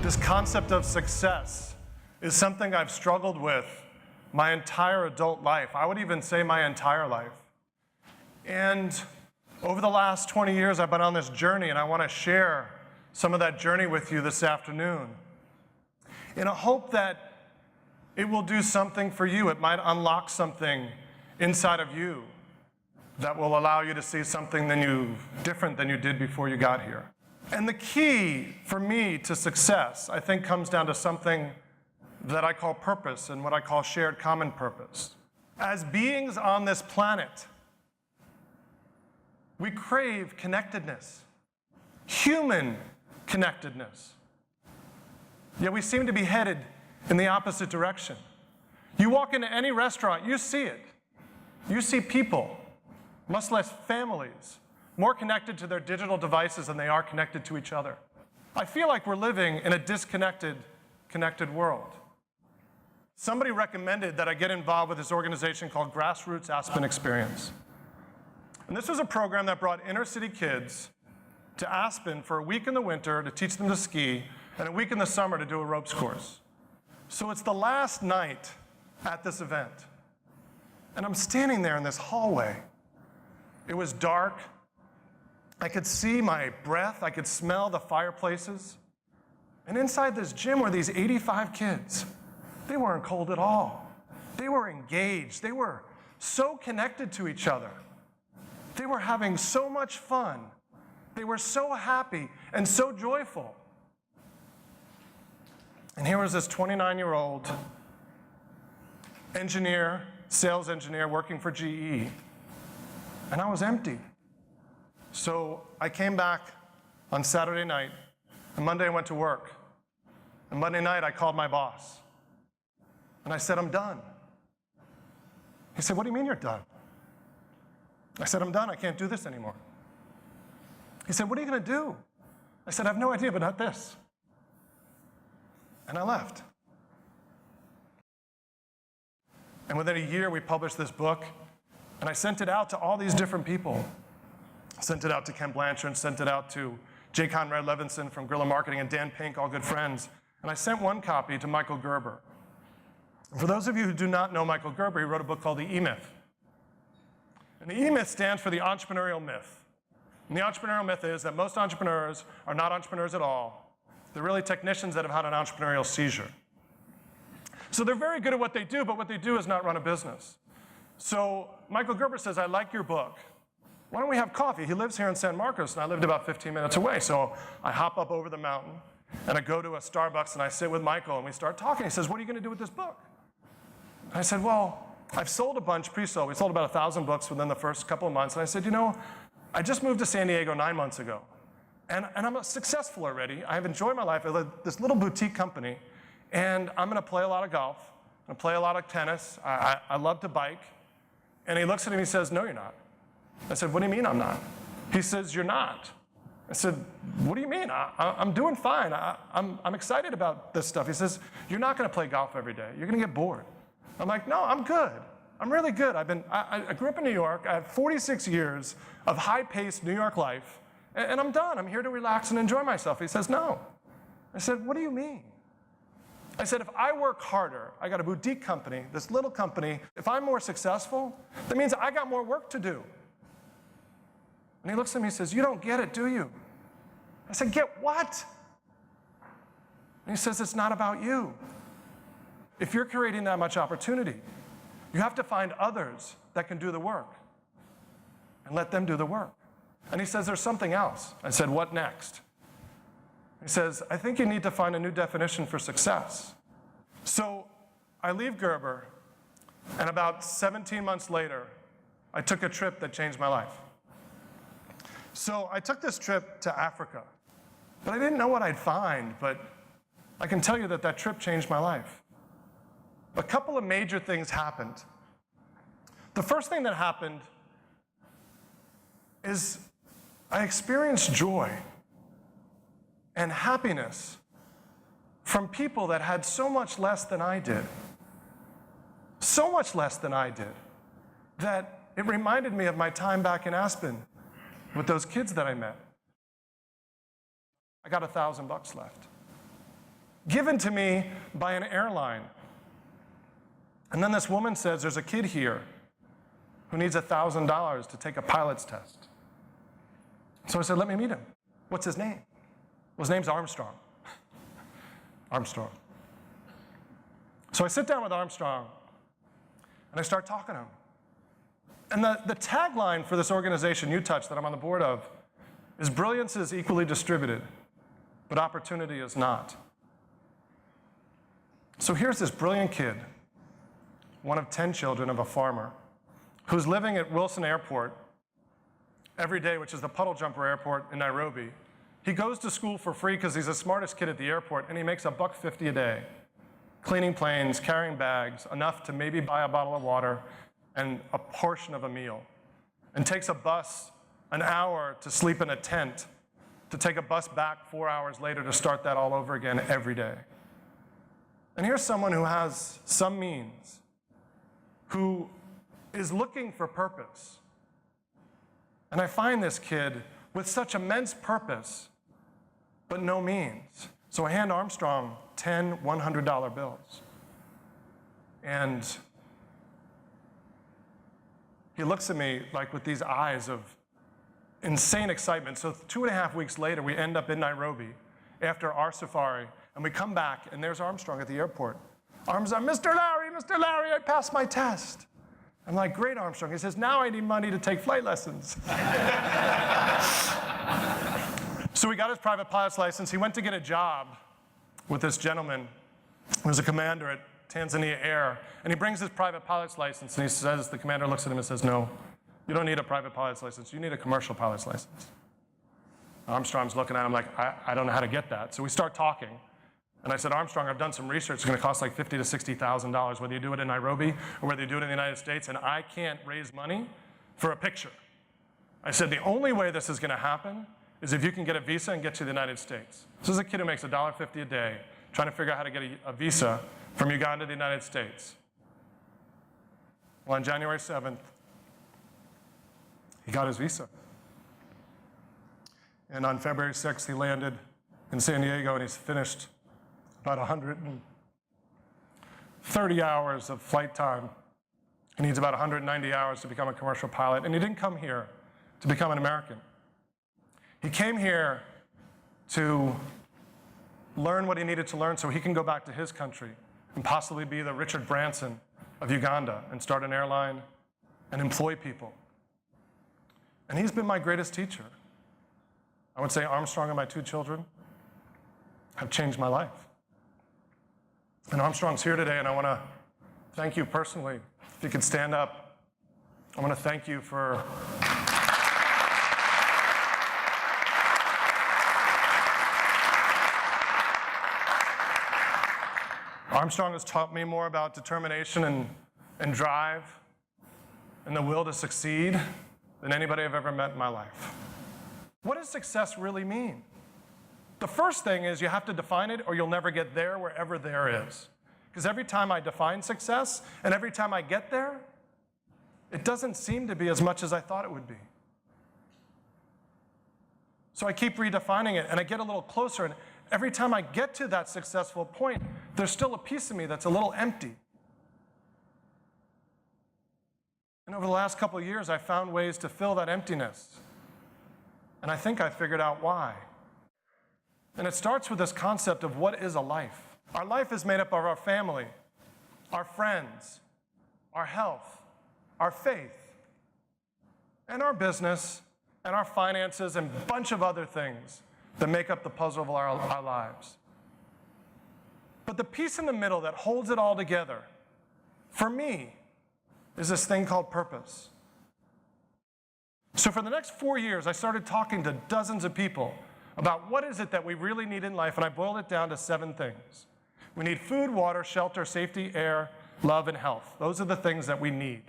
This concept of success is something I've struggled with my entire adult life. I would even say my entire life. And over the last 20 years, I've been on this journey, and I want to share some of that journey with you this afternoon in a hope that it will do something for you. It might unlock something inside of you that will allow you to see something different than you did before you got here. And the key for me to success, I think, comes down to something that I call purpose and what I call shared common purpose. As beings on this planet, we crave connectedness, human connectedness. Yet we seem to be headed in the opposite direction. You walk into any restaurant, you see it. You see people, much less families, more connected to their digital devices than they are connected to each other. I feel like we're living in a disconnected, connected world. Somebody recommended that I get involved with this organization called Grassroots Aspen Experience. And this was a program that brought inner city kids to Aspen for a week in the winter to teach them to ski, and a week in the summer to do a ropes course. So it's the last night at this event. And I'm standing there in this hallway. It was dark. I could see my breath. I could smell the fireplaces. And inside this gym were these 85 kids. They weren't cold at all. They were engaged. They were so connected to each other. They were having so much fun. They were so happy and so joyful. And here was this 29-year-old engineer, sales engineer working for GE. And I was empty. So I came back on Saturday night, and Monday I went to work. And Monday night I called my boss. And I said, I'm done. He said, what do you mean you're done? I said, I'm done. I can't do this anymore. He said, what are you going to do? I said, I have no idea, but not this. And I left. And within a year, we published this book, and I sent it out to all these different people. I sent it out to Ken Blanchard, sent it out to J. Conrad Levinson from Guerrilla Marketing, and Dan Pink, all good friends. And I sent one copy to Michael Gerber. For those of you who do not know Michael Gerber, he wrote a book called The E-Myth. And the E-Myth stands for the entrepreneurial myth. And the entrepreneurial myth is that most entrepreneurs are not entrepreneurs at all. They're really technicians that have had an entrepreneurial seizure. So they're very good at what they do, but what they do is not run a business. So Michael Gerber says, I like your book. Why don't we have coffee? He lives here in San Marcos, and I lived about 15 minutes away. So I hop up over the mountain, and I go to a Starbucks, and I sit with Michael, and we start talking. He says, what are you going to do with this book? I said, well, I've sold a bunch pre-sold. We sold about 1,000 books within the first couple of months. And I said, you know, I just moved to San Diego 9 months ago. And I'm successful already. I've enjoyed my life. I live this little boutique company. And I'm going to play a lot of golf. I'm going to play a lot of tennis. I love to bike. And he looks at me and he says, no, you're not. I said, what do you mean I'm not? He says, you're not. I said, what do you mean? I'm doing fine. I'm excited about this stuff. He says, you're not going to play golf every day. You're going to get bored. I'm like, no, I'm good. I'm really good. I grew up in New York. I had 46 years of high-paced New York life, and I'm done. I'm here to relax and enjoy myself. He says, no. I said, what do you mean? I said, if I work harder, I got a boutique company, this little company, if I'm more successful, that means I got more work to do. And he looks at me and says, you don't get it, do you? I said, get what? And he says, it's not about you. If you're creating that much opportunity, you have to find others that can do the work and let them do the work. And he says, there's something else. I said, what next? He says, I think you need to find a new definition for success. So I leave Gerber, and about 17 months later, I took a trip that changed my life. So I took this trip to Africa, but I didn't know what I'd find, but I can tell you that that trip changed my life. A couple of major things happened. The first thing that happened is I experienced joy and happiness from people that had so much less than I did. So much less than I did, that it reminded me of my time back in Aspen with those kids that I met. I got $1,000 left. given to me by an airline. And then this woman says, there's a kid here who needs $1,000 to take a pilot's test. So I said, let me meet him. What's his name? Well, his name's Armstrong. Armstrong. So I sit down with Armstrong, and I start talking to him. And the tagline for this organization, You Touch, that I'm on the board of, is brilliance is equally distributed, but opportunity is not. So here's this brilliant kid, one of 10 children of a farmer, who's living at Wilson Airport every day, which is the puddle jumper airport in Nairobi. He goes to school for free because he's the smartest kid at the airport, and he makes $1.50 a day, cleaning planes, carrying bags, enough to maybe buy a bottle of water and a portion of a meal, and takes a bus an hour to sleep in a tent, to take a bus back 4 hours later to start that all over again every day. And here's someone who has some means, who is looking for purpose. And I find this kid with such immense purpose, but no means. So I hand Armstrong 10 $100 bills. And he looks at me like with these eyes of insane excitement. So 2.5 weeks later, we end up in Nairobi after our safari, and we come back, and there's Armstrong at the airport. Armstrong, Mr. Larry, I passed my test. I'm like, great, Armstrong. He says, now I need money to take flight lessons. So we got his private pilot's license. He went to get a job with this gentleman who was a commander at Tanzania Air, and he brings his private pilot's license, and he says, the commander looks at him and says, no, you don't need a private pilot's license, you need a commercial pilot's license. Armstrong's looking at him like, I don't know how to get that. So we start talking, and I said, Armstrong, I've done some research, it's gonna cost like $50,000 to $60,000, whether you do it in Nairobi or whether you do it in the United States, and I can't raise money for a picture. I said, the only way this is gonna happen is if you can get a visa and get to the United States. This is a kid who makes $1.50 a day, trying to figure out how to get a visa from Uganda to the United States. Well, on January 7th, he got his visa. And on February 6th, he landed in San Diego, and he's finished about 130 hours of flight time. He needs about 190 hours to become a commercial pilot, and he didn't come here to become an American. He came here to learn what he needed to learn so he can go back to his country and possibly be the Richard Branson of Uganda and start an airline and employ people. And he's been my greatest teacher. I would say Armstrong and my 2 children have changed my life. And Armstrong's here today, and I want to thank you personally. If you could stand up, I want to thank you for Armstrong has taught me more about determination and drive and the will to succeed than anybody I've ever met in my life. What does success really mean? The first thing is you have to define it, or you'll never get there wherever there is. Because every time I define success and every time I get there, it doesn't seem to be as much as I thought it would be. So I keep redefining it, and I get a little closer, and every time I get to that successful point, there's still a piece of me that's a little empty. And over the last couple of years, I found ways to fill that emptiness. And I think I figured out why. And it starts with this concept of what is a life. Our life is made up of our family, our friends, our health, our faith, and our business, and our finances, and a bunch of other things that make up the puzzle of our lives. But the piece in the middle that holds it all together, for me, is this thing called purpose. So for the next 4 years, I started talking to dozens of people about what is it that we really need in life, and I boiled it down to 7 things. We need food, water, shelter, safety, air, love, and health. Those are the things that we need.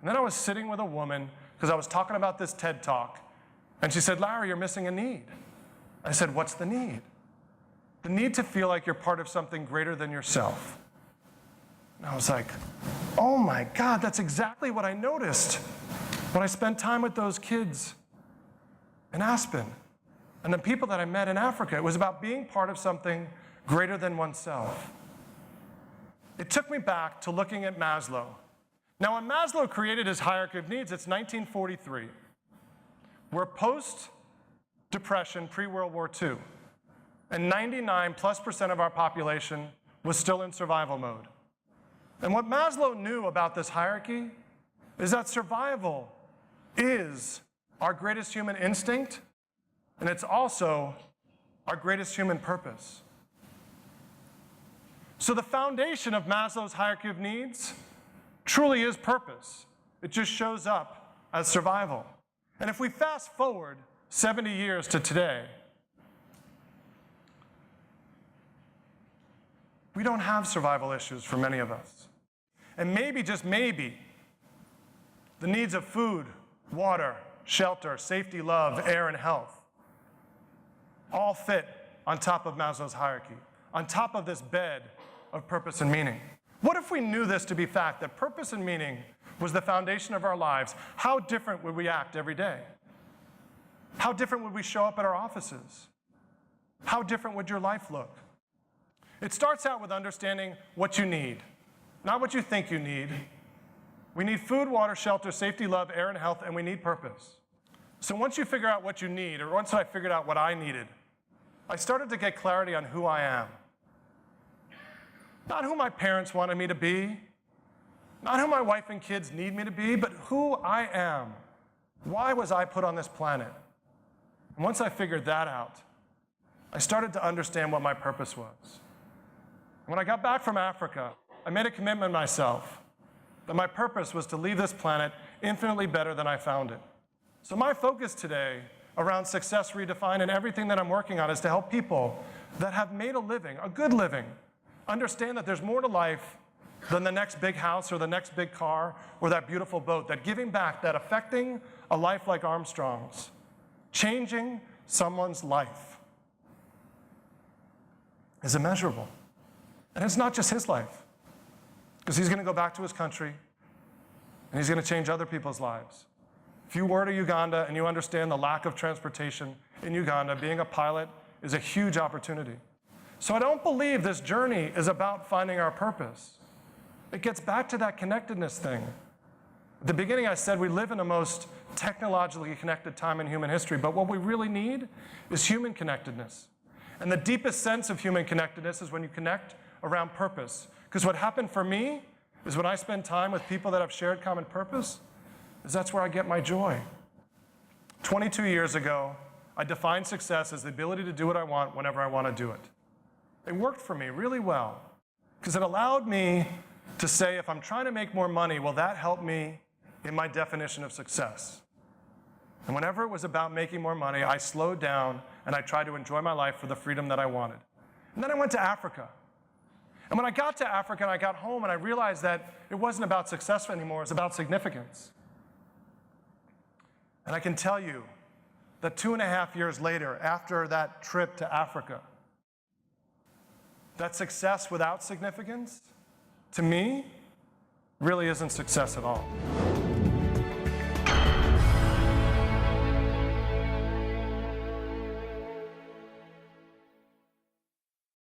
And then I was sitting with a woman, because I was talking about this TED Talk, and she said, Larry, you're missing a need. I said, what's the need? The need to feel like you're part of something greater than yourself. And I was like, oh my God, that's exactly what I noticed when I spent time with those kids in Aspen and the people that I met in Africa. It was about being part of something greater than oneself. It took me back to looking at Maslow. Now, when Maslow created his hierarchy of needs, it's 1943. We're post-Depression, pre-World War II, and 99+% of our population was still in survival mode. And what Maslow knew about this hierarchy is that survival is our greatest human instinct, and it's also our greatest human purpose. So the foundation of Maslow's hierarchy of needs truly is purpose. It just shows up as survival. And if we fast forward 70 years to today, we don't have survival issues for many of us. And maybe, just maybe, the needs of food, water, shelter, safety, love, air, and health all fit on top of Maslow's hierarchy, on top of this bed of purpose and meaning. What if we knew this to be fact, that purpose and meaning was the foundation of our lives? How different would we act every day? How different would we show up at our offices? How different would your life look? It starts out with understanding what you need, not what you think you need. We need food, water, shelter, safety, love, air, and health, and we need purpose. So once you figure out what you need, or once I figured out what I needed, I started to get clarity on who I am. Not who my parents wanted me to be, not who my wife and kids need me to be, but who I am. Why was I put on this planet? And once I figured that out, I started to understand what my purpose was. When I got back from Africa, I made a commitment to myself that my purpose was to leave this planet infinitely better than I found it. So my focus today around Success Redefined and everything that I'm working on is to help people that have made a living, a good living, understand that there's more to life than the next big house or the next big car or that beautiful boat, that giving back, that affecting a life like Armstrong's, changing someone's life is immeasurable. And it's not just his life, because he's going to go back to his country and he's going to change other people's lives. If you were to Uganda and you understand the lack of transportation in Uganda, being a pilot is a huge opportunity. So I don't believe this journey is about finding our purpose. It gets back to that connectedness thing. At the beginning I said we live in the most technologically connected time in human history, but what we really need is human connectedness. And the deepest sense of human connectedness is when you connect around purpose. Because what happened for me is when I spend time with people that have shared common purpose, is that's where I get my joy. 22 years ago, I defined success as the ability to do what I want whenever I want to do it. It worked for me really well, because it allowed me to say, if I'm trying to make more money, will that help me in my definition of success? And whenever it was about making more money, I slowed down and I tried to enjoy my life for the freedom that I wanted. And then I went to Africa. And when I got to Africa and I got home and I realized that it wasn't about success anymore, it was about significance. And I can tell you that 2.5 years later, after that trip to Africa, that success without significance, to me, really isn't success at all.